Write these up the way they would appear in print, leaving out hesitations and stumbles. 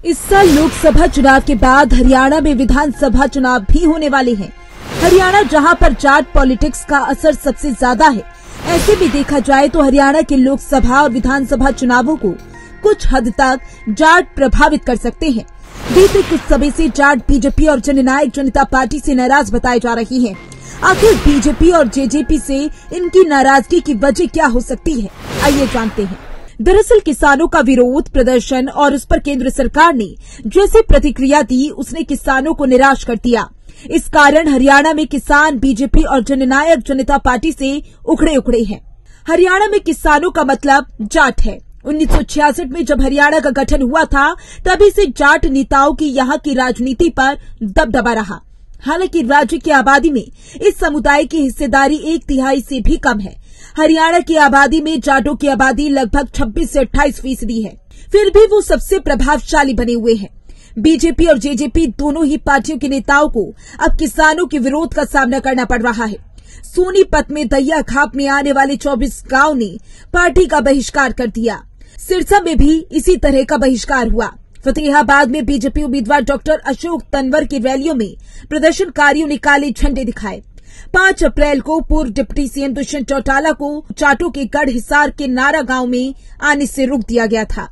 इस साल लोकसभा चुनाव के बाद हरियाणा में विधानसभा चुनाव भी होने वाले हैं। हरियाणा जहां पर जाट पॉलिटिक्स का असर सबसे ज्यादा है, ऐसे में देखा जाए तो हरियाणा के लोकसभा और विधानसभा चुनावों को कुछ हद तक जाट प्रभावित कर सकते हैं। बीते कुछ समय से जाट बीजेपी और जननायक जनता पार्टी से नाराज बताई जा रही हैं। आखिर बीजेपी और जेजेपी से इनकी नाराजगी की वजह क्या हो सकती है, आइए जानते हैं। दरअसल किसानों का विरोध प्रदर्शन और उस पर केंद्र सरकार ने जैसे प्रतिक्रिया दी, उसने किसानों को निराश कर दिया। इस कारण हरियाणा में किसान बीजेपी और जननायक जनता पार्टी से उखड़े हैं। हरियाणा में किसानों का मतलब जाट है। 1966 में जब हरियाणा का गठन हुआ था, तभी से जाट नेताओं की यहाँ की राजनीति पर दबदबा रहा। हालांकि राज्य की आबादी में इस समुदाय की हिस्सेदारी 1/3 से भी कम है। हरियाणा की आबादी में जाटों की आबादी लगभग 26 से 28% है। फिर भी वो सबसे प्रभावशाली बने हुए हैं। बीजेपी और जेजेपी दोनों ही पार्टियों के नेताओं को अब किसानों के विरोध का सामना करना पड़ रहा है। सोनीपत में दैया खाप में आने वाले 24 गांव ने पार्टी का बहिष्कार कर दिया। सिरसा में भी इसी तरह का बहिष्कार हुआ। फतेहाबाद में बीजेपी उम्मीदवार डॉक्टर अशोक तंवर की रैलियों में प्रदर्शनकारियों ने काले झंडे दिखाए। 5 अप्रैल को पूर्व डिप्टी सीएम दुष्यंत चौटाला को जाटों के गढ़ हिसार के नारा गांव में आने से रोक दिया गया था।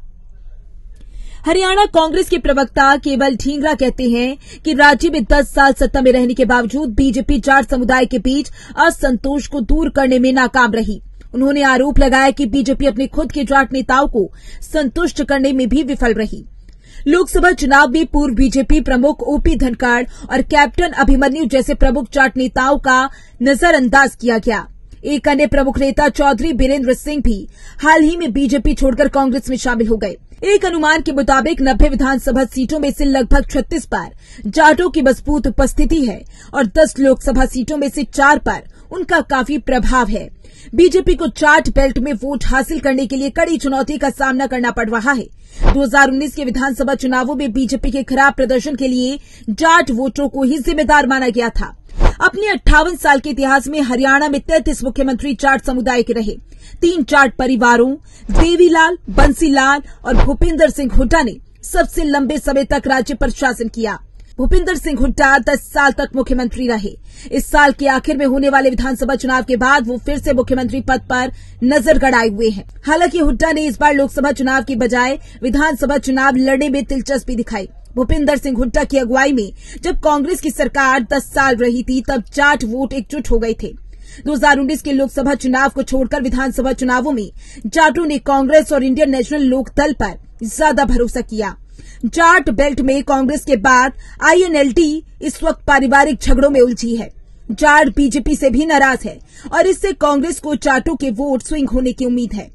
हरियाणा कांग्रेस के प्रवक्ता केवल ढींगरा कहते हैं कि राज्य में 10 साल सत्ता में रहने के बावजूद बीजेपी जाट समुदाय के बीच असंतोष को दूर करने में नाकाम रही। उन्होंने आरोप लगाया कि बीजेपी अपने खुद के जाट नेताओं को संतुष्ट करने में भी विफल रही। लोकसभा चुनाव में पूर्व बीजेपी प्रमुख ओपी धनखड़ और कैप्टन अभिमन्यु जैसे प्रमुख जाट नेताओं का नजरअंदाज किया गया। एक अन्य प्रमुख नेता चौधरी बीरेंद्र सिंह भी हाल ही में बीजेपी छोड़कर कांग्रेस में शामिल हो गए। एक अनुमान के मुताबिक 90 विधानसभा सीटों में से लगभग 36 पर जाटों की मजबूत उपस्थिति है और 10 लोकसभा सीटों में से 4 पर उनका काफी प्रभाव है। बीजेपी को जाट बेल्ट में वोट हासिल करने के लिए कड़ी चुनौती का सामना करना पड़ रहा है। 2019 के विधानसभा चुनावों में बीजेपी के खराब प्रदर्शन के लिए जाट वोटरों को ही जिम्मेदार माना गया था। अपने 58 साल के इतिहास में हरियाणा में 33 मुख्यमंत्री जाट समुदाय के रहे। 3 जाट परिवारों देवीलाल, बंसीलाल और भूपिंदर सिंह हुड्डा ने सबसे लंबे समय तक राज्य पर शासन किया। भूपिंदर सिंह हुड्डा 10 साल तक मुख्यमंत्री रहे। इस साल के आखिर में होने वाले विधानसभा चुनाव के बाद वो फिर से मुख्यमंत्री पद पर नजर गड़ाए हुए हैं। हालांकि हुड्डा ने इस बार लोकसभा चुनाव की बजाय विधानसभा चुनाव लड़ने में दिलचस्पी दिखाई। भूपिंदर सिंह हुड्डा की अगुवाई में जब कांग्रेस की सरकार 10 साल रही थी, तब जाट वोट एकजुट हो गए थे। 2019 के लोकसभा चुनाव को छोड़कर विधानसभा चुनावों में जाटों ने कांग्रेस और इंडियन नेशनल लोकदल पर ज्यादा भरोसा किया। जाट बेल्ट में कांग्रेस के बाद आईएनएलडी इस वक्त पारिवारिक झगड़ों में उलझी है। जाट बीजेपी से भी नाराज है और इससे कांग्रेस को जाटों के वोट स्विंग होने की उम्मीद है।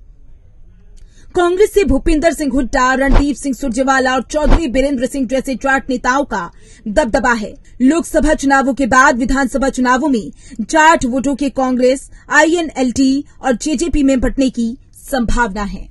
कांग्रेस से भूपिंदर सिंह हुड्डा, रणदीप सिंह सुरजेवाला और चौधरी बीरेंद्र सिंह जैसे जाट नेताओं का दबदबा है। लोकसभा चुनावों के बाद विधानसभा चुनावों में जाट वोटों के कांग्रेस, आईएनएलडी और जेजेपी में बंटने की संभावना है।